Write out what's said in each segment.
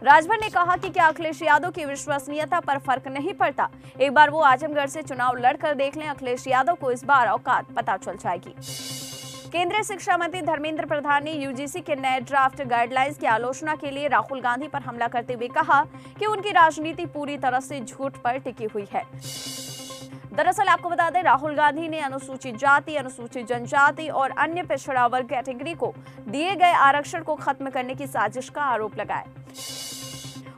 राजभर ने कहा कि क्या अखिलेश यादव की विश्वसनीयता पर फर्क नहीं पड़ता। एक बार वो आजमगढ़ से चुनाव लड़कर देख लें, अखिलेश यादव को इस बार औकात पता चल जाएगी। केंद्रीय शिक्षा मंत्री धर्मेंद्र प्रधान ने यूजीसी के नए ड्राफ्ट गाइडलाइंस की आलोचना के लिए राहुल गांधी पर हमला करते हुए कहा कि उनकी राजनीति पूरी तरह से झूठ पर टिकी हुई है। दरअसल आपको बता दें, राहुल गांधी ने अनुसूचित जाति, अनुसूचित जनजाति और अन्य पिछड़ा वर्ग कैटेगरी को दिए गए आरक्षण को खत्म करने की साजिश का आरोप लगाया।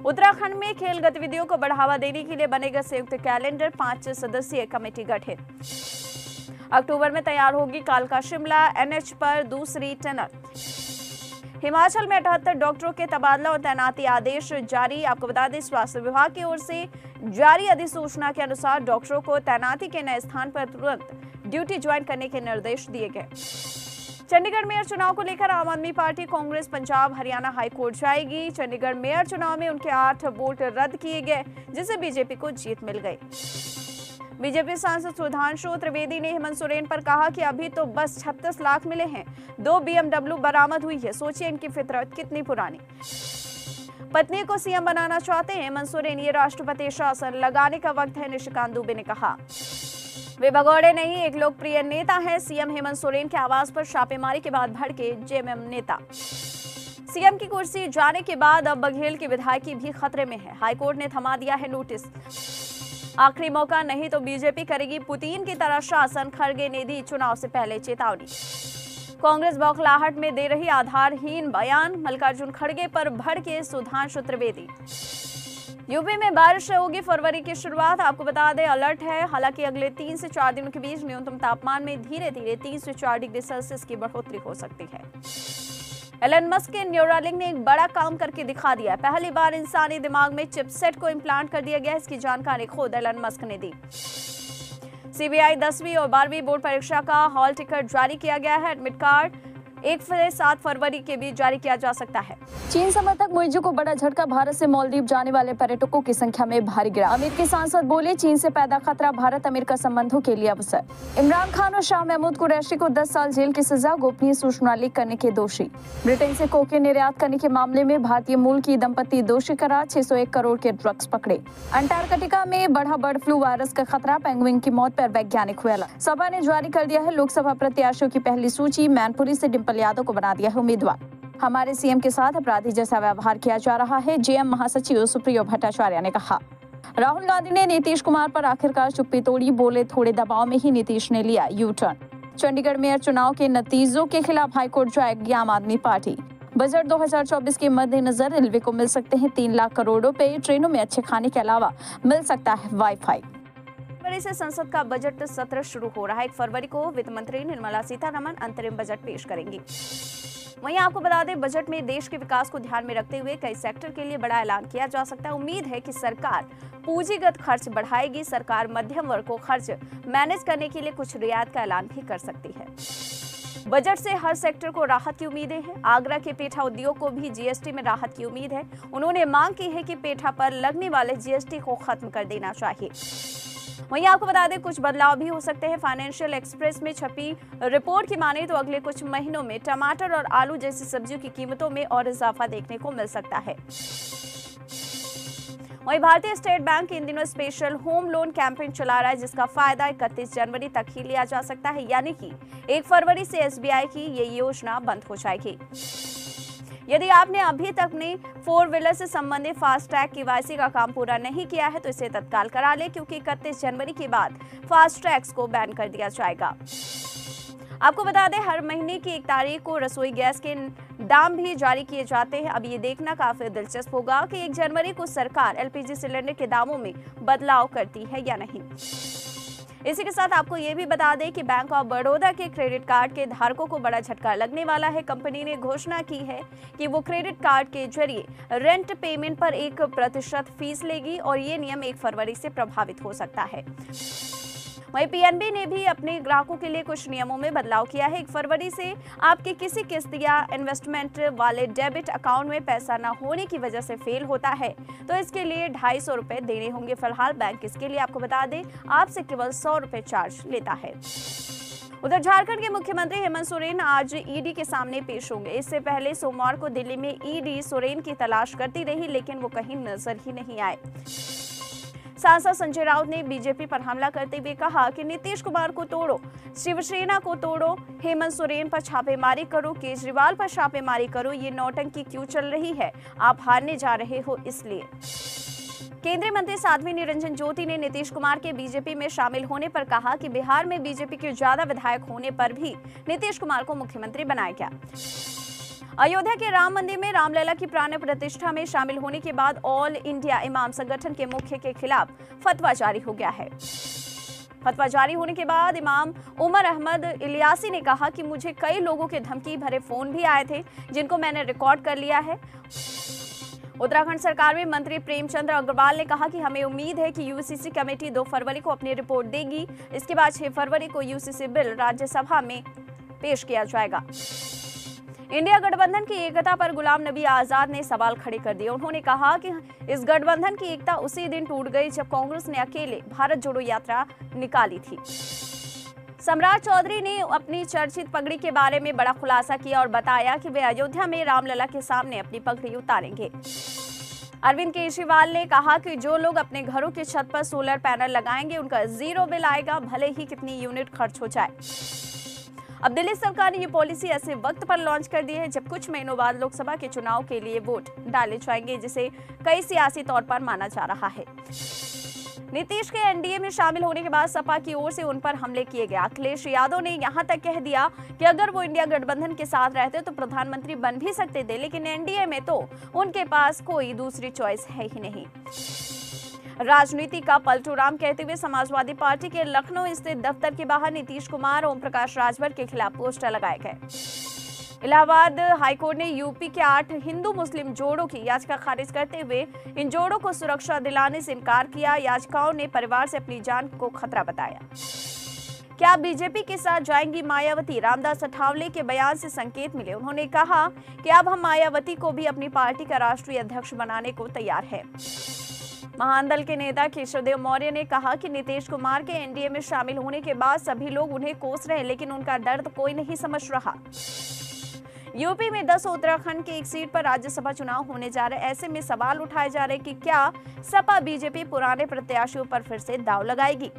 उत्तराखंड में खेल गतिविधियों को बढ़ावा देने के लिए बनेगा संयुक्त कैलेंडर, 5 सदस्यीय कमेटी गठित। अक्टूबर में तैयार होगी कालका शिमला एनएच पर दूसरी टनल। हिमाचल में 78 डॉक्टरों के तबादला और तैनाती आदेश जारी। आपको बता दें, स्वास्थ्य विभाग की ओर से जारी अधिसूचना के अनुसार डॉक्टरों को तैनाती के नए स्थान पर तुरंत ड्यूटी ज्वाइन करने के निर्देश दिए गए। चंडीगढ़ मेयर चुनाव को लेकर आम आदमी पार्टी, कांग्रेस, पंजाब, हरियाणा हाईकोर्ट जाएगी। चंडीगढ़ मेयर चुनाव में उनके 8 वोट रद्द किए गए, जिससे बीजेपी को जीत मिल गई। बीजेपी सांसद सुधांशु त्रिवेदी ने हेमंत सोरेन पर कहा कि अभी तो बस 36 लाख मिले हैं, 2 BMW बरामद हुई है, सोचिए इनकी फितरत कितनी पुरानी। पत्नी को सीएम बनाना चाहते हैं हेमंत सोरेन, ये राष्ट्रपति शासन लगाने का वक्त है, निशिकांत दुबे ने कहा। वे भगौड़े नहीं, एक लोकप्रिय नेता है। सीएम हेमंत सोरेन के आवास पर छापेमारी के बाद भड़के जेएमएम नेता। सीएम की कुर्सी जाने के बाद अब बघेल की विधायकी भी खतरे में है। हाईकोर्ट ने थमा दिया है नोटिस। आखिरी मौका, नहीं तो बीजेपी करेगी पुतिन की तरह शासन, खड़गे ने दी चुनाव से पहले चेतावनी। कांग्रेस बौखलाहट में दे रही आधारहीन बयान, मल्लिकार्जुन खड़गे पर भड़के सुधांशु त्रिवेदी। यूपी में बारिश होगी, फरवरी की शुरुआत। आपको बता दें, अलर्ट है। हालांकि अगले 3 से 4 दिनों के बीच न्यूनतम तापमान में धीरे धीरे 3 से 4 डिग्री सेल्सियस की बढ़ोतरी हो सकती है। एलन मस्क के न्यूरालिंक ने एक बड़ा काम करके दिखा दिया। पहली बार इंसानी दिमाग में चिपसेट को इम्प्लांट कर दिया गया। इसकी जानकारी खुद एलन मस्क ने दी। सीबीआई 10वीं और 12वीं बोर्ड परीक्षा का हॉल टिकट जारी किया गया है। एडमिट कार्ड 1 से 7 फरवरी के बीच जारी किया जा सकता है। चीन समर्थक मुइज़ू को बड़ा झटका, भारत से मालदीव जाने वाले पर्यटकों की संख्या में भारी गिरावट। अमेरिकी सांसद बोले, चीन से पैदा खतरा, भारत अमेरिका संबंधों के लिए अवसर। इमरान खान और शाह महमूद कुरैशी को 10 साल जेल की सजा, गोपनीय सूचना लीक करने के दोषी। ब्रिटेन से कोकेन निर्यात करने के मामले में भारतीय मूल की दंपति दोषी करार, 601 करोड़ के ड्रग्स पकड़े। अंटार्कटिका में बढ़ा बर्ड फ्लू वायरस का खतरा, पेंगुइन की मौत पर वैज्ञानिक हुए अलर्ट। सभा ने जारी कर दिया है लोकसभा प्रत्याशियों की पहली सूची। मैनपुरी से डिंपल यादव को बना दिया है उम्मीदवार। हमारे सीएम के साथ अपराधी जैसा व्यवहार किया जा रहा है, जेएम महासचिव सुप्रियो भट्टाचार्य ने कहा। राहुल गांधी ने नीतीश कुमार पर आखिरकार चुप्पी तोड़ी, बोले थोड़े दबाव में ही नीतीश ने लिया यू टर्न। चंडीगढ़ मेयर चुनाव के नतीजों के खिलाफ हाईकोर्ट जाएगी आम आदमी पार्टी। बजट 2024 के मद्देनजर रेलवे को मिल सकते हैं 3 लाख करोड़ रुपए, ट्रेनों में अच्छे खाने के अलावा मिल सकता है वाईफाई। फरवरी से संसद का बजट सत्र शुरू हो रहा है। 1 फरवरी को वित्त मंत्री निर्मला सीतारमण अंतरिम बजट पेश करेंगी। वहीं आपको बता दें, बजट में देश के विकास को ध्यान में रखते हुए कई सेक्टर के लिए बड़ा ऐलान किया जा सकता है। उम्मीद है कि सरकार पूंजीगत खर्च बढ़ाएगी। सरकार मध्यम वर्ग को खर्च मैनेज करने के लिए कुछ रियायत का ऐलान भी कर सकती है। बजट से हर सेक्टर को राहत की उम्मीदें हैं। आगरा के पेठा उद्योग को भी जीएसटी में राहत की उम्मीद है। उन्होंने मांग की है कि पेठा पर लगने वाले जीएसटी को खत्म कर देना चाहिए। वहीं आपको बता दें, कुछ बदलाव भी हो सकते हैं। फाइनेंशियल एक्सप्रेस में छपी रिपोर्ट की माने तो अगले कुछ महीनों में टमाटर और आलू जैसी सब्जियों की कीमतों में और इजाफा देखने को मिल सकता है। वहीं भारतीय स्टेट बैंक इन दिनों स्पेशल होम लोन कैंपेन चला रहा है, जिसका फायदा 31 जनवरी तक ही लिया जा सकता है, यानी कि 1 फरवरी से एसबीआई की ये योजना बंद हो जाएगी। यदि आपने अभी तक अपने 4 व्हीलर से संबंधित फास्टैग केवाईसी का काम पूरा नहीं किया है तो इसे तत्काल करा ले, क्योंकि 31 जनवरी के बाद फास्टैग्स को बैन कर दिया जाएगा। आपको बता दें, हर महीने की 1 तारीख को रसोई गैस के दाम भी जारी किए जाते हैं। अब ये देखना काफी दिलचस्प होगा कि 1 जनवरी को सरकार एलपीजी सिलेंडर के दामों में बदलाव करती है या नहीं। इसी के साथ आपको ये भी बता दें कि बैंक ऑफ बड़ौदा के क्रेडिट कार्ड के धारकों को बड़ा झटका लगने वाला है। कंपनी ने घोषणा की है कि वो क्रेडिट कार्ड के जरिए रेंट पेमेंट पर 1% फीस लेगी और ये नियम 1 फरवरी से प्रभावित हो सकता है। वहीं पीएनबी ने भी अपने ग्राहकों के लिए कुछ नियमों में बदलाव किया है। 1 फरवरी से आपके किसी किस्त या इन्वेस्टमेंट वाले डेबिट अकाउंट में पैसा न होने की वजह से फेल होता है तो इसके लिए 250 रुपए देने होंगे। फिलहाल बैंक इसके लिए आपको बता दें आपसे केवल 100 रुपए चार्ज लेता है। उधर झारखंड के मुख्यमंत्री हेमंत सोरेन आज ईडी के सामने पेश होंगे। इससे पहले सोमवार को दिल्ली में ईडी सोरेन की तलाश करती रही, लेकिन वो कहीं नजर ही नहीं आए। सांसद संजय राउत ने बीजेपी पर हमला करते हुए कहा कि नीतीश कुमार को तोड़ो, शिवसेना को तोड़ो, हेमंत सोरेन पर छापेमारी करो, केजरीवाल पर छापेमारी करो, ये नौटंकी क्यों चल रही है? आप हारने जा रहे हो इसलिए। केंद्रीय मंत्री साध्वी निरंजन ज्योति ने नीतीश कुमार के बीजेपी में शामिल होने पर कहा कि बिहार में बीजेपी के ज्यादा विधायक होने पर भी नीतीश कुमार को मुख्यमंत्री बनाया गया। अयोध्या के राम मंदिर में रामलला की प्राण प्रतिष्ठा में शामिल होने के बाद ऑल इंडिया इमाम संगठन के मुख्य के खिलाफ फतवा जारी हो गया है। फतवा जारी होने के बाद इमाम उमर अहमद इलियासी ने कहा कि मुझे कई लोगों के धमकी भरे फोन भी आए थे, जिनको मैंने रिकॉर्ड कर लिया है। उत्तराखंड सरकार में मंत्री प्रेमचंद्र अग्रवाल ने कहा कि हमें उम्मीद है कि यूसीसी कमेटी 2 फरवरी को अपनी रिपोर्ट देगी। इसके बाद 6 फरवरी को यूसीसी बिल राज्यसभा में पेश किया जाएगा। इंडिया गठबंधन की एकता पर गुलाम नबी आजाद ने सवाल खड़े कर दिए। उन्होंने कहा कि इस गठबंधन की एकता उसी दिन टूट गई जब कांग्रेस ने अकेले भारत जोड़ो यात्रा निकाली थी। सम्राट चौधरी ने अपनी चर्चित पगड़ी के बारे में बड़ा खुलासा किया और बताया कि वे अयोध्या में रामलला के सामने अपनी पगड़ी उतारेंगे। अरविंद केजरीवाल ने कहा कि जो लोग अपने घरों की छत पर सोलर पैनल लगाएंगे उनका 0 बिल आएगा, भले ही कितनी यूनिट खर्च हो जाए। अब दिल्ली सरकार ने ये पॉलिसी ऐसे वक्त पर लॉन्च कर दी है जब कुछ महीनों बाद लोकसभा के चुनाव के लिए वोट डाले जाएंगे, जिसे कई सियासी तौर पर माना जा रहा है। नीतीश के एनडीए में शामिल होने के बाद सपा की ओर से उन पर हमले किए गए। अखिलेश यादव ने यहां तक कह दिया कि अगर वो इंडिया गठबंधन के साथ रहते तो प्रधानमंत्री बन भी सकते थे, लेकिन एनडीए में तो उनके पास कोई दूसरी चॉइस है ही नहीं। राजनीति का पलटूराम कहते हुए समाजवादी पार्टी के लखनऊ स्थित दफ्तर के बाहर नीतीश कुमार ओम प्रकाश राजभर के खिलाफ पोस्टर लगाए गए। इलाहाबाद हाईकोर्ट ने यूपी के 8 हिंदू मुस्लिम जोड़ों की याचिका खारिज करते हुए इन जोड़ों को सुरक्षा दिलाने से इनकार किया। याचिकाओं ने परिवार से अपनी जान को खतरा बताया। क्या बीजेपी के साथ जाएंगी मायावती? रामदास अठावले के बयान से संकेत मिले। उन्होंने कहा कि अब हम मायावती को भी अपनी पार्टी का राष्ट्रीय अध्यक्ष बनाने को तैयार है। महान दल के नेता केशवदेव मौर्य ने कहा कि नीतीश कुमार के एनडीए में शामिल होने के बाद सभी लोग उन्हें कोस रहे हैं, लेकिन उनका दर्द कोई नहीं समझ रहा। यूपी में 10 उत्तराखंड की एक सीट पर राज्यसभा चुनाव होने जा रहे, ऐसे में सवाल उठाए जा रहे कि क्या सपा बीजेपी पुराने प्रत्याशियों पर फिर से दांव लगाएगी।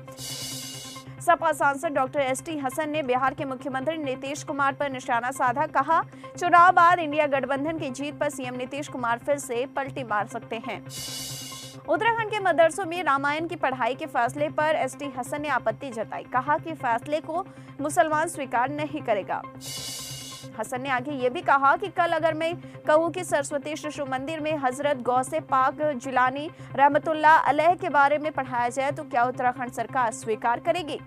सपा सांसद डॉक्टर एसटी हसन ने बिहार के मुख्यमंत्री नीतीश कुमार पर निशाना साधा। कहा, चुनाव बाद इंडिया गठबंधन की जीत पर सीएम नीतीश कुमार फिर से पलटी मार सकते हैं। उत्तराखंड के मदरसों में रामायण की पढ़ाई के फैसले पर एसटी हसन ने आपत्ति जताई। कहा कि फैसले को मुसलमान स्वीकार नहीं करेगा। हसन ने आगे ये भी कहा कि कल अगर मैं कहूं कि सरस्वती शिशु मंदिर में हजरत गौसे पाक जिलानी रहमतुल्लाह अलैह के बारे में पढ़ाया जाए तो क्या उत्तराखंड सरकार स्वीकार करेगी?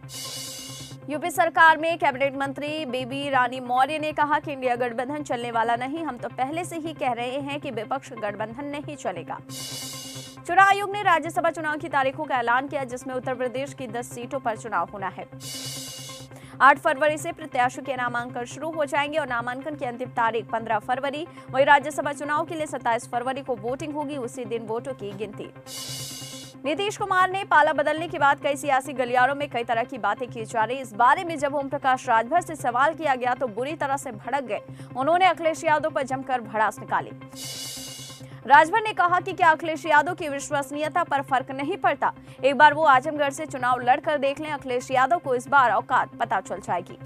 यूपी सरकार में कैबिनेट मंत्री बेबी रानी मौर्य ने कहा कि इंडिया गठबंधन चलने वाला नहीं, हम तो पहले से ही कह रहे हैं कि विपक्ष गठबंधन नहीं चलेगा। चुनाव आयोग ने राज्यसभा चुनाव की तारीखों का ऐलान किया, जिसमें उत्तर प्रदेश की 10 सीटों पर चुनाव होना है। 8 फरवरी से प्रत्याशियों के नामांकन शुरू हो जाएंगे और नामांकन की अंतिम तारीख 15 फरवरी। वहीं राज्यसभा चुनाव के लिए 27 फरवरी को वोटिंग होगी, उसी दिन वोटों की गिनती। नीतीश कुमार ने पाला बदलने के बाद कई सियासी गलियारों में कई तरह की बातें की जा रही। इस बारे में जब ओम प्रकाश राजभर से सवाल किया गया तो बुरी तरह से भड़क गए। उन्होंने अखिलेश यादव पर जमकर भड़ास निकाली। राजभर ने कहा कि क्या अखिलेश यादव की विश्वसनीयता पर फर्क नहीं पड़ता? एक बार वो आजमगढ़ से चुनाव लड़कर देख लें, अखिलेश यादव को इस बार औकात पता चल जाएगी।